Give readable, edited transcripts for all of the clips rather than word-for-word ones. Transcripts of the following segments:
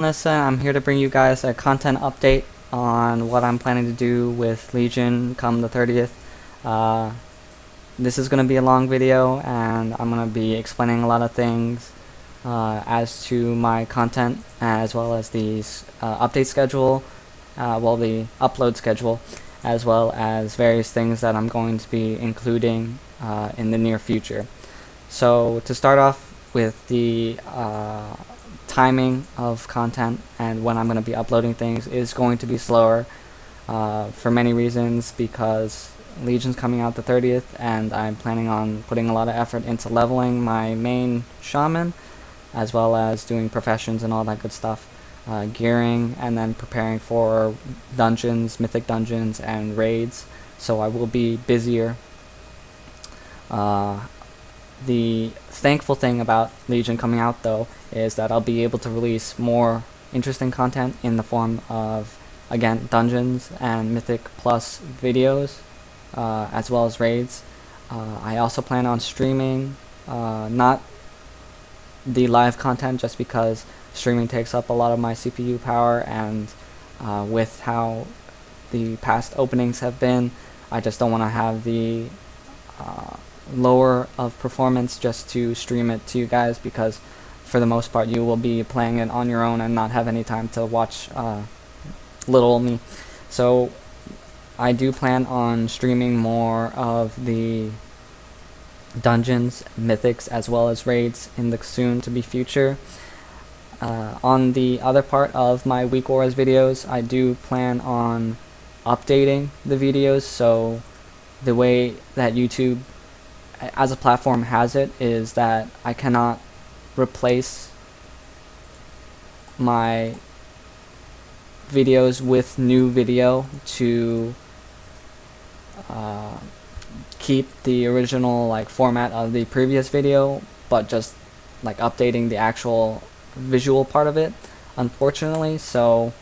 Melissa. I'm here to bring you guys a content update on what I'm planning to do with Legion come the 30th. Uh, this is going to be a long video, and I'm going to be explaining a lot of things as to my content, as well as the update schedule, the upload schedule, as well as various things that I'm going to be including in the near future. So to start off with the timing of content and when I'm going to be uploading things is going to be slower for many reasons, because Legion's coming out the 30th and I'm planning on putting a lot of effort into leveling my main shaman, as well as doing professions and all that good stuff, gearing, and then preparing for dungeons, mythic dungeons, and raids. So I will be busier. The thankful thing about Legion coming out, though, is that I'll be able to release more interesting content in the form of, again, dungeons and Mythic Plus videos, as well as raids. I also plan on streaming, not the live content, just because streaming takes up a lot of my CPU power, and with how the past openings have been, I just don't want to have the lower of performance just to stream it to you guys, because for the most part you will be playing it on your own and not have any time to watch little me. So I do plan on streaming more of the dungeons, mythics, as well as raids in the soon to be future. On the other part of my Week Wars videos, I do plan on updating the videos. So the way that YouTube as a platform has it is that I cannot replace my videos with new video to keep the original format of the previous video, but just updating the actual visual part of it, unfortunately. So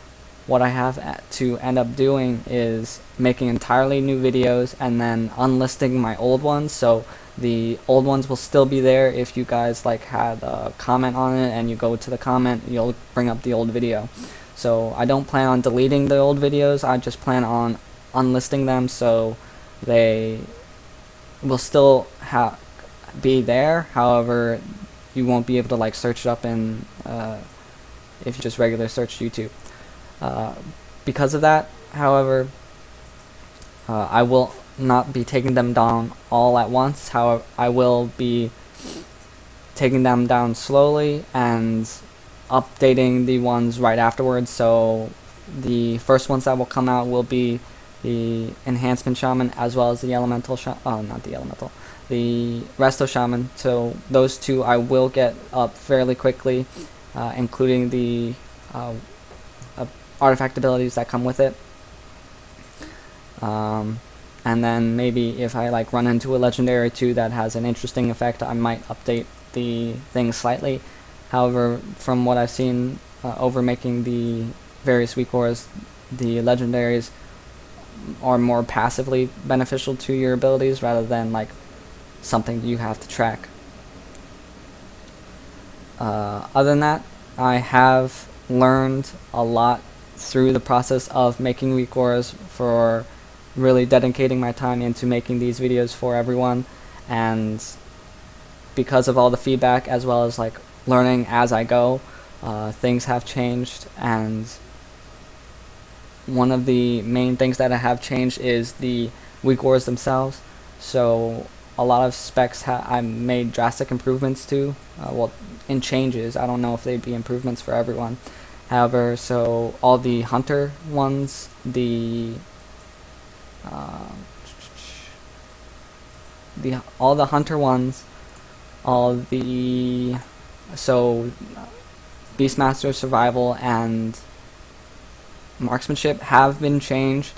what I have to end up doing is making entirely new videos and then unlisting my old ones. So the old ones will still be there. If you guys had a comment on it and you go to the comment, you'll bring up the old video. So I don't plan on deleting the old videos, I just plan on unlisting them, so they will still be there. However, you won't be able to search it up in if you just regular search YouTube. Because of that, however, I will not be taking them down all at once. However, I will be taking them down slowly and updating the ones right afterwards. So the first ones that will come out will be the Enhancement Shaman, as well as the Elemental the Resto Shaman. So those two I will get up fairly quickly, including the artifact abilities that come with it. And then maybe if I run into a legendary too that has an interesting effect, I might update the thing slightly. However, from what I've seen over making the various Week Wars, the legendaries are more passively beneficial to your abilities rather than something you have to track. Other than that, I have learned a lot through the process of making Week Wars, for really dedicating my time into making these videos for everyone, and because of all the feedback, as well as learning as I go, things have changed. And one of the main things that have changed is the Week Wars themselves. So a lot of specs I made drastic improvements to, in changes. I don't know if they'd be improvements for everyone. However, so all the hunter ones, all the hunter ones, so Beastmaster, Survival, and Marksmanship have been changed.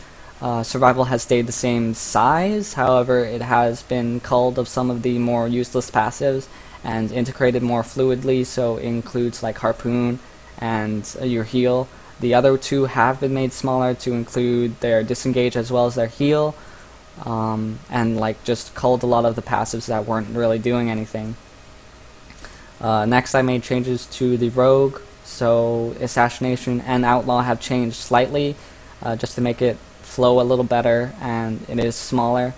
Survival has stayed the same size, however it has been culled of some of the more useless passives and integrated more fluidly, so it includes Harpoon and your heal. The other two have been made smaller to include their disengage as well as their heal, and just culled a lot of the passives that weren't really doing anything. Next, I made changes to the rogue. so Assassination and Outlaw have changed slightly, just to make it flow a little better, and it is smaller.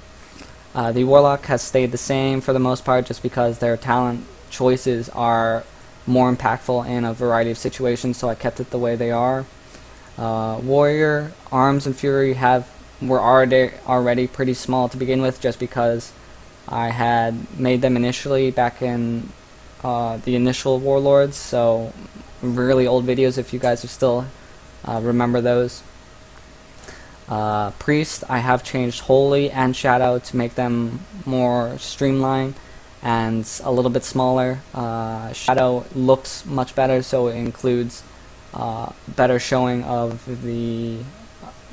The Warlock has stayed the same for the most part, just because their talent choices are more impactful in a variety of situations, so I kept it the way they are. Warrior, Arms, and Fury were already pretty small to begin with, just because I had made them initially back in the initial Warlords, so really old videos if you guys still remember those. Priest, I have changed Holy and Shadow to make them more streamlined and a little bit smaller. Shadow looks much better, so it includes better showing of the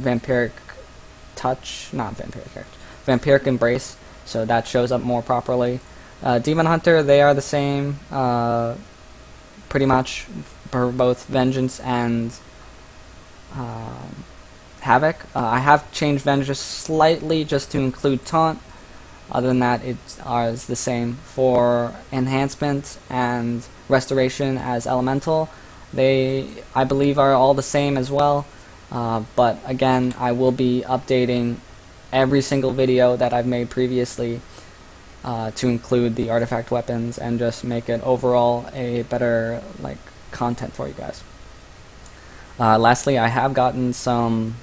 Vampiric Touch, not Vampiric Touch, Vampiric Embrace, so that shows up more properly. Demon Hunter, they are the same, pretty much, for both Vengeance and Havoc. I have changed Vengeance slightly just to include Taunt. Other than that, it is the same. For Enhancement and Restoration as Elemental, they, I believe, are all the same as well. But again, I will be updating every single video that I've made previously to include the artifact weapons and just make it overall a better content for you guys. Lastly, I have gotten some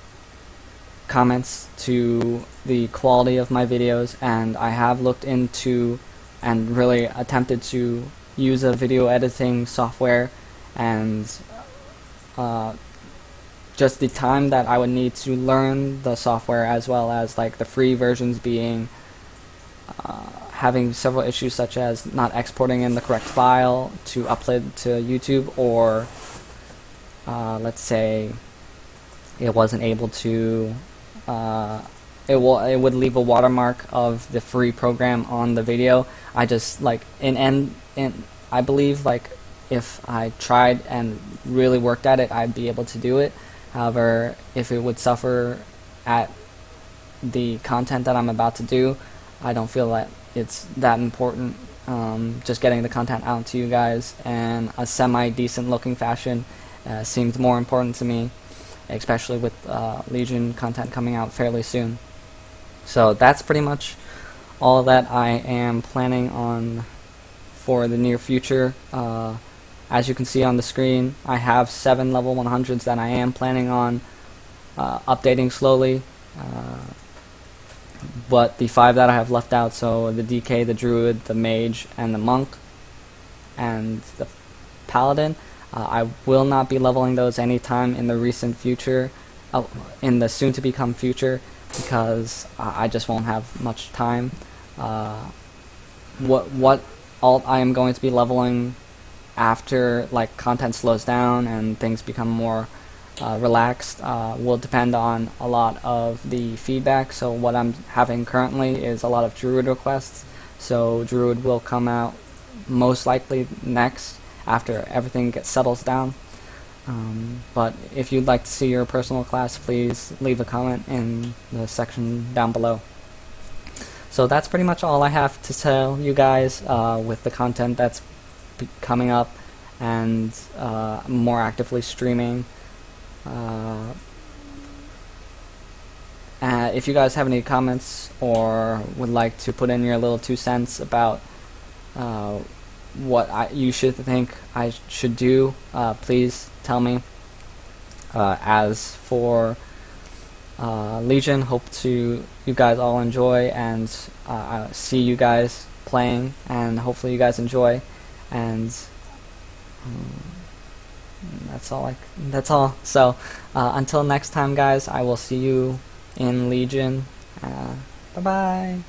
comments to the quality of my videos, and I have looked into and really attempted to use a video editing software, and just the time that I would need to learn the software, as well as the free versions being having several issues, such as not exporting in the correct file to upload to YouTube, or let's say it wasn't able to it would leave a watermark of the free program on the video. I just I believe if I tried and really worked at it, I'd be able to do it. However, if it would suffer at the content that I'm about to do, I don't feel that it's that important. Just getting the content out to you guys in a semi-decent looking fashion seems more important to me, especially with Legion content coming out fairly soon. So that's pretty much all that I am planning on for the near future. As you can see on the screen, I have 7 level 100s that I am planning on updating slowly, but the 5 that I have left out, so the DK, the Druid, the Mage, and the Monk, and the Paladin, I will not be leveling those anytime in the recent future, in the soon-to-become future, because I just won't have much time. What alt I am going to be leveling after content slows down and things become more relaxed will depend on a lot of the feedback. So what I'm having currently is a lot of Druid requests, so Druid will come out most likely next after everything settles down. But if you'd like to see your personal class, please leave a comment in the section down below. So that's pretty much all I have to tell you guys with the content that's coming up and more actively streaming. If you guys have any comments or would like to put in your little 2 cents about what you should think I should do, please tell me. As for Legion, hope you guys all enjoy, and see you guys playing, and hopefully you guys enjoy, and that's all. So until next time, guys, I will see you in Legion. Bye bye.